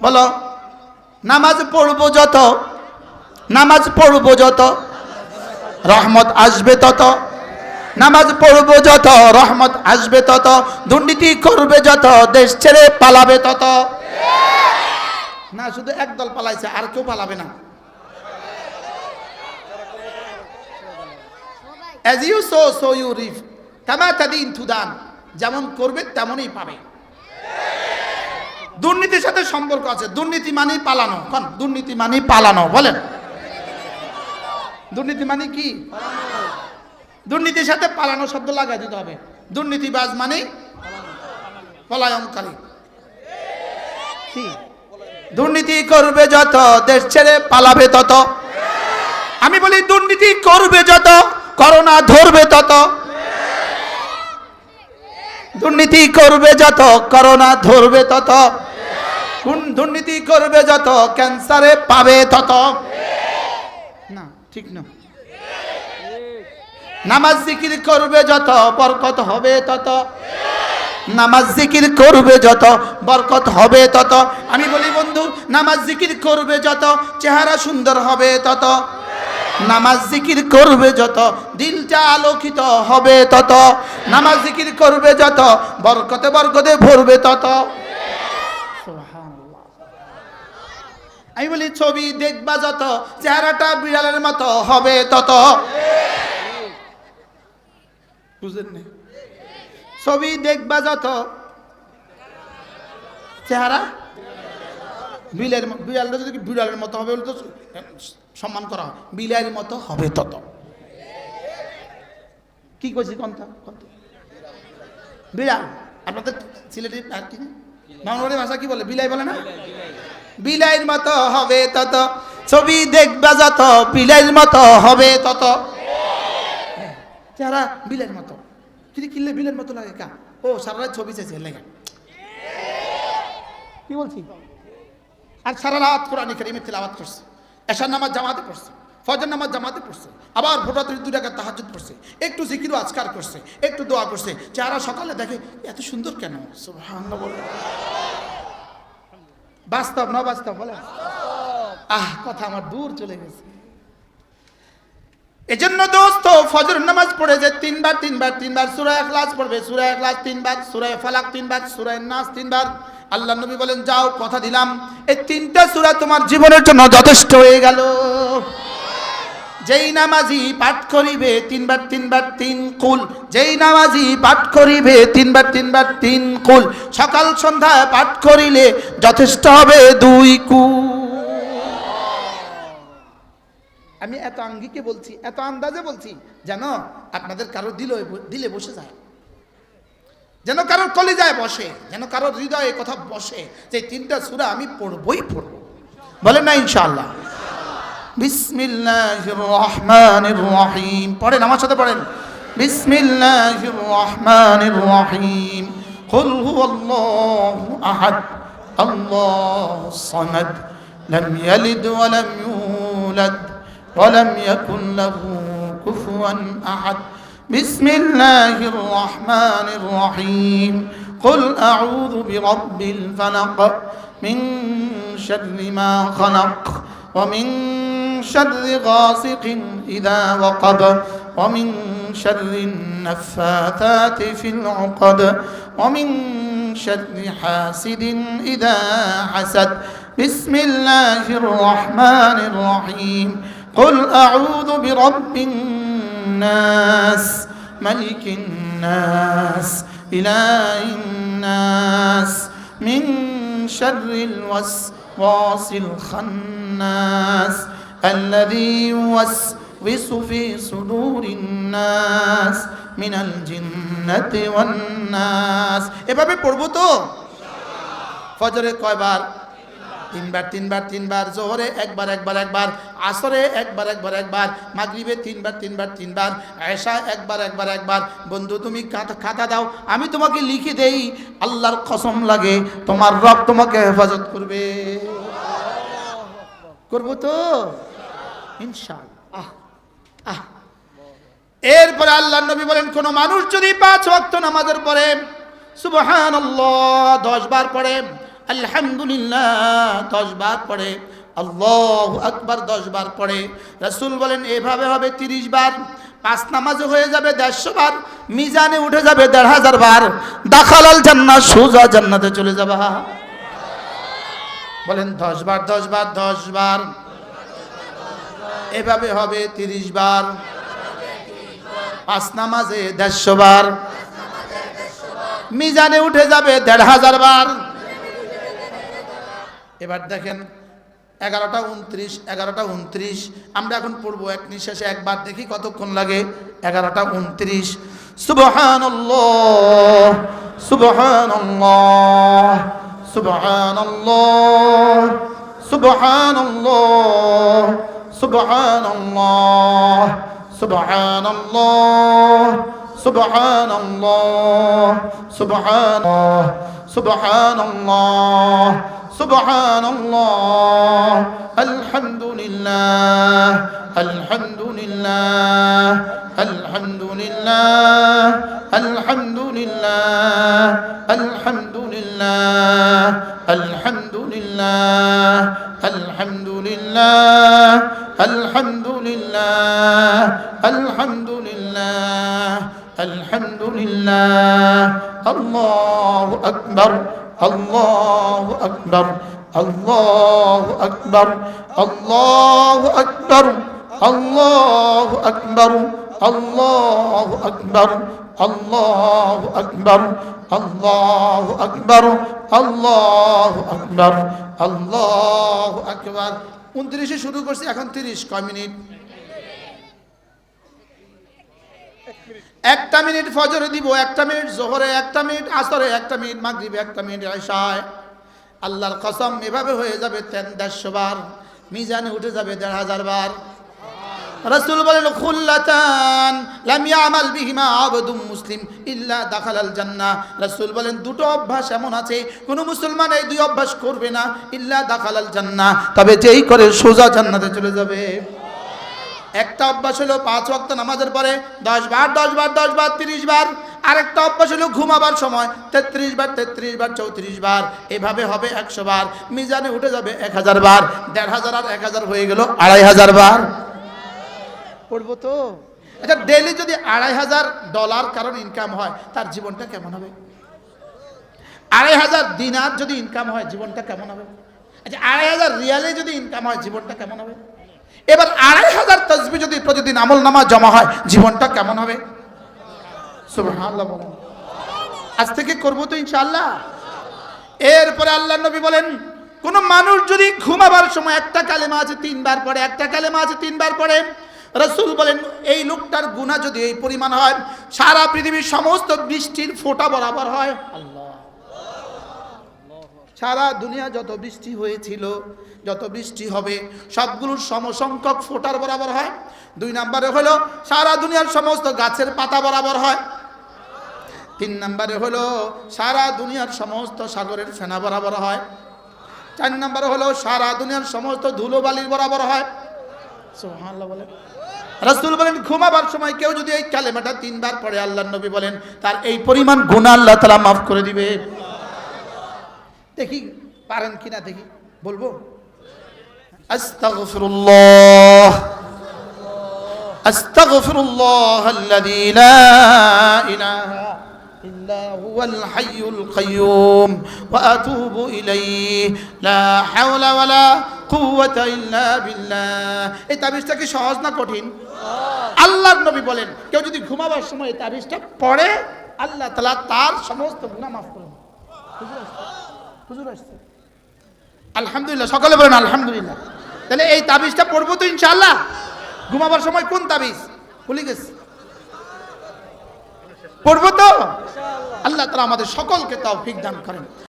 বলো, নামাজ পড়বো যত রহমত আসবে তত, নামাজ পড়বো যত রহমত আসবে তত, দুর্নীতি করবে যত দেশ ছেড়ে পালাবে তত। না, শুধু একদল পালাইছে, আর কেউ পালাবে না। as you sow so you reap, কামা তাদিন তুদান, যেমন করবে তেমনই পাবে। দুর্নীতির সাথে সম্পর্ক আছে। দুর্নীতি মানে পালানো। কোন দুর্নীতি মানে পালানো? বলেন, দুর্নীতি মানে কি? দুর্নীতির সাথে পালানো শব্দ লাগাই দিতে হবে। দুর্নীতিবাজ মানে পলায়নকারী। দুর্নীতি করবে যত দেশ ছেড়ে পালাবে তত। আমি বলি, দুর্নীতি করবে যত করোনা ধরবে তত। দুর্নীতি করবে যত করোনা ধরবে তত। দুর্নীতি করবে যত ক্যান্সারে পাবে তত। না, ঠিক না। নামাজ জিকির করবে যত বরকত হবে তত। নামাজ জিকির করবে যত বরকত হবে তত। আমি বলি বন্ধু, নামাজ জিকির করবে যত চেহারা সুন্দর হবে তত। নামাজ জিকির করবে যত দিলটা আলোকিত হবে তত। নামাজ জিকির করবে যত বরকতে বরকতে ভরবে তত। আমি বলি, ছবি দেখবা যত চেহারাটা বিড়ালের মতো হবে তত। বুঝলেন না? ছবি দেখবা যত চেহারা বিড়ালটা যদি বিড়ালের মতো হবে বলে তো সম্মান করা হয়, বিড়ালের মতো হবে তত। কি কইছি? কোনটা? বিড়াল। আপনাদের সিলেটি বাংলাদেশের ভাষা কি বলে? বিলাই বলে না? বিলাইয়ের মতো হবে তত। ছবি দেখবা যত বিলাইয়ের মতো হবে তত। চেহারা বিলের মতো। কিনলে বিলের মতো লাগে কা? ও সারা রাত ছবি চাইছে লেগে। কি বলছি? আর সারা রাত কোরআন কারীমের তিলাওয়াত করছে, এশার নামাজ জামাতে পড়ছে, ফজর নামাজ জামাতে পড়ছে, আবার ভোররাত্রি 2 রাকাত তাহাজ্জুদ পড়ছে, একটু জিকির ও আজকার করছে, একটু দোয়া করছে। চেহারা সকালে দেখে এত সুন্দর কেন? সুবহানাল্লাহ বলে। বাস্তব না বাস্তব? বলে কথা আমার দূর চলে গেছে। এজন্য দোস্ত, ফজর নামাজ পড়ে যে 3 বার সূরা ইখলাস পড়বে। সূরা ইখলাস 3 বার, সূরা ফালাক 3 বার, সূরা নাস 3 বার। আল্লাহ নবী বলেন, যাও, কথা দিলাম এই 3টা সূরা তোমার জীবনের জন্য যথেষ্ট হয়ে গেল। যেই নামাজি পাঠ করিবে 3 বার 3 কুল, যেই নামাজি পাঠ করিবে 3 বার 3 কুল, সকাল সন্ধ্যা পাঠ করিলে যথেষ্ট হবে 2 কুল। আমি এত আঙ্গিকে বলছি, এত আন্দাজে বলছি যেন আপনাদের কারো দিলে বসে যায়, যেন কারোর কলিজায় বসে, যেন কারোর হৃদয়ে কথা বসে যে 3টা সূরা আমি পড়বই পড়ব। বলেন না ইনশাআল্লাহ? বিসমিল্লাহির রহমানির রহিম। পড়েন, আমার সাথে পড়েন। বিসমিল্লাহির রহমানির রহিম। কুল হুয়াল্লাহু আহাদ, আল্লাহুস সামাদ, লাম ইয়ালিদ ওয়া লাম ইউলাদ ولم يكن له كفوا أحد. بسم الله الرحمن الرحيم. قل أعوذ برب الفلق من شر ما خلق ومن شر غاسق إذا وقب ومن شر النفاثات في العقد ومن شر حاسد إذا حسد. بسم الله الرحمن الرحيم. قل أعوذ برب الناس ملك الناس إله الناس من شر الوسواس الخناس আল্লাযী ইউওয়াসওয়িসু ফি সুদুরিন নাস মিনাল জিন্নাতি ওয়ান নাস। এভাবে পড়বো তো? ফজরে কয়বার? তিনবার তিনবার তিনবার। জোহরে একবার একবার একবার, আসরে একবার একবার একবার, মাগরিবে তিনবার তিনবার তিনবার, এশা একবার একবার একবার। বন্ধু তুমি খাতা দাও, আমি তোমাকে লিখে দেই। আল্লাহর কসম লাগে তোমার রব তোমাকে হেফাজত করবে। করবো তো ইনশাআল্লাহ। এরপরে আল্লাহর নবী বলেন, কোন মানুষ যদি 5 ওয়াক্ত নামাজের পরে সুবহানাল্লাহ 10 বার পড়ে, আলহামদুলিল্লাহ 10 বার পড়ে, আল্লাহু আকবার 10 বার পড়ে, রাসূল বলেন এভাবে হবে 30 বার। 5 নামাজে হয়ে যাবে 150 বার, মিজানে উঠে যাবে 1500 বার। দাখালাল জান্নাত, সোজা জান্নাতে চলে যাবা। বলেন 10 বার 10 বার 10 বার, এভাবে হবে 30 বার। 5 নামাজে 150 বার, মিজানে উঠে যাবে 1500 বার। এবার দেখেন 11টা 29, 11টা 29। আমরা এখন পড়বো এক নিঃশ্বাসে একবার, দেখি কতক্ষণ লাগে। 11টা 29। সুবহানাল্লাহ সুবহানাল্লাহ সুবহানাল্লাহ সুবহানাল্লাহ সুবহানাল্লাহ সুবহানাল্লাহ সুবহানাল্লাহ সুবহানাল্লাহ সুবহানাল্লাহ সুবহানাল্লাহ আলহামদুলিল্লাহ আলহামদুলিল্লাহ আলহামদুলিল্লাহ আলহামদুলিল্লাহ আলহামদুলিল্লাহ আলহামদুলিল্লাহ আলহামদুলিল্লাহ আলহামদুলিল্লাহ আলহামদুলিল্লাহ আলহামদুলিল্লাহ। আল্লাহু আকবার আল্লাহু আকবার আল্লাহু আকবার আল্লাহু আকবার আল্লাহু আকবার আল্লাহু আকবার আল্লাহু আকবার আল্লাহু আকবার আল্লাহু আকবার আল্লাহু আকবার। 29-এ শুরু করছি, এখন 30। কয় মিনিট? 1টা মিনিট ফজরে দিব, 1টা মিনিট জোহরে, 1টা মিনিট আসরে, 1টা মিনিট মাগরিবে, 1টা মিনিট এশায়। আল্লাহর কসম এভাবে হয়ে যাবে 150 বার, মিজানে উঠে যাবে 1500 বার। রাসূল বলেন খুল্লাতান লাম ইয়ামাল বিহিমা আবদুম মুসলিম ইল্লা দাখালাল জান্নাহ। রাসূল বলেন দুটো অভ্যাস এমন আছে, কোন মুসলমান এই দুই অভ্যাস করবে না, ইল্লা দাখালাল জান্নাহ, তবে যেই করে সোজা জান্নাতে চলে যাবে। একটা অভ্যাস হলো 5 ওয়াক্ত নামাজের পরে 10 বার 10 বার 10 বার 30 বার। আরেকটা অভ্যাস হলো ঘুমাবার সময় 33 বার 33 বার 34 বার। এভাবে হবে 100 বার, মিজানে উঠে যাবে 1000 বার। 1500 আর 1000 হয়ে গেল 2500 বার। পড়বো তো? আচ্ছা, ডেইলি যদি $2500 কারণ ইনকাম হয়, তার জীবনটা কেমন হবে? 2500 দিনার যদি ইনকাম হয়, জীবনটা কেমন হবে? আচ্ছা, 2500 রিয়ালে যদি ইনকাম হয়, জীবনটা কেমন হবে? এবার 2500 তাসবিহ যদি প্রতিদিন আমলনামা জমা হয়, জীবনটা কেমন হবে? সুবহানাল্লাহ বলেন। আজ থেকে করবো তো ইনশাআল্লাহ। এরপরে আল্লাহর নবী বলেন, কোন মানুষ যদি ঘুমাবার সময় একটা কালেমা আছে 3 বার পড়ে, একটা কালেমা আছে 3 বার পড়ে, রাসূল বলেন এই লোকটার গুনাহ যদি এই পরিমাণ হয়, সারা পৃথিবীর সমস্ত বৃষ্টির ফোঁটা বরাবর হয়। আল্লাহ, সারা দুনিয়া যত বৃষ্টি হয়েছিল, যত বৃষ্টি হবে, সবগুলোর সমসংখ্যক ফোঁটার বরাবর হয়। 2 নম্বরে হলো সারা দুনিয়ার সমস্ত গাছের পাতা বরাবর হয়। 3 নম্বরে হলো সারা দুনিয়ার সমস্ত সাগরের ফেনা বরাবর হয়। 4 নম্বরে হলো সারা দুনিয়ার সমস্ত ধুলোবালির বরাবর হয়। সুবহানাল্লাহ বলেন। রাসূল বলেন ঘুমাবার সময় কেউ যদি এই কালেমাটা 3 বার পড়ে, আল্লাহর নবী বলেন তার এই পরিমাণ গুনাহ আল্লাহ তাআলা মাফ করে দিবে। দেখি পারেন কিনা, দেখি বলবো। আস্তাগফিরুল্লাহ আস্তাগফিরুল্লাহ আল্লাযী লা ইলাহা ইল্লা হুয়াল হাইয়ুল কাইয়্যুম ওয়া আতুবু ইলাইহি লা হাওলা ওয়ালা কুওয়াতা ইল্লা বিল্লাহ। এই তাবিজটা কি সহজ না কঠিন? আল্লাহর নবী বলেন কেউ যদি ঘুমাবার সময় এই তাবিজটা পড়ে, আল্লাহ তাআলা তার সমস্ত গুনাহ মাফ করে দেন। হুজুর আসছে, আলহামদুলিল্লাহ, সকলে বলেন আলহামদুলিল্লাহ। তাহলে এই তাবিজটা পড়বো তো ইনশাআল্লাহ। ঘুমাবার সময় কোন তাবিজ ভুলে গেছি, পড়বো তো? আল্লাহ তাআলা আমাদের সকলকে তৌফিক দান করেন।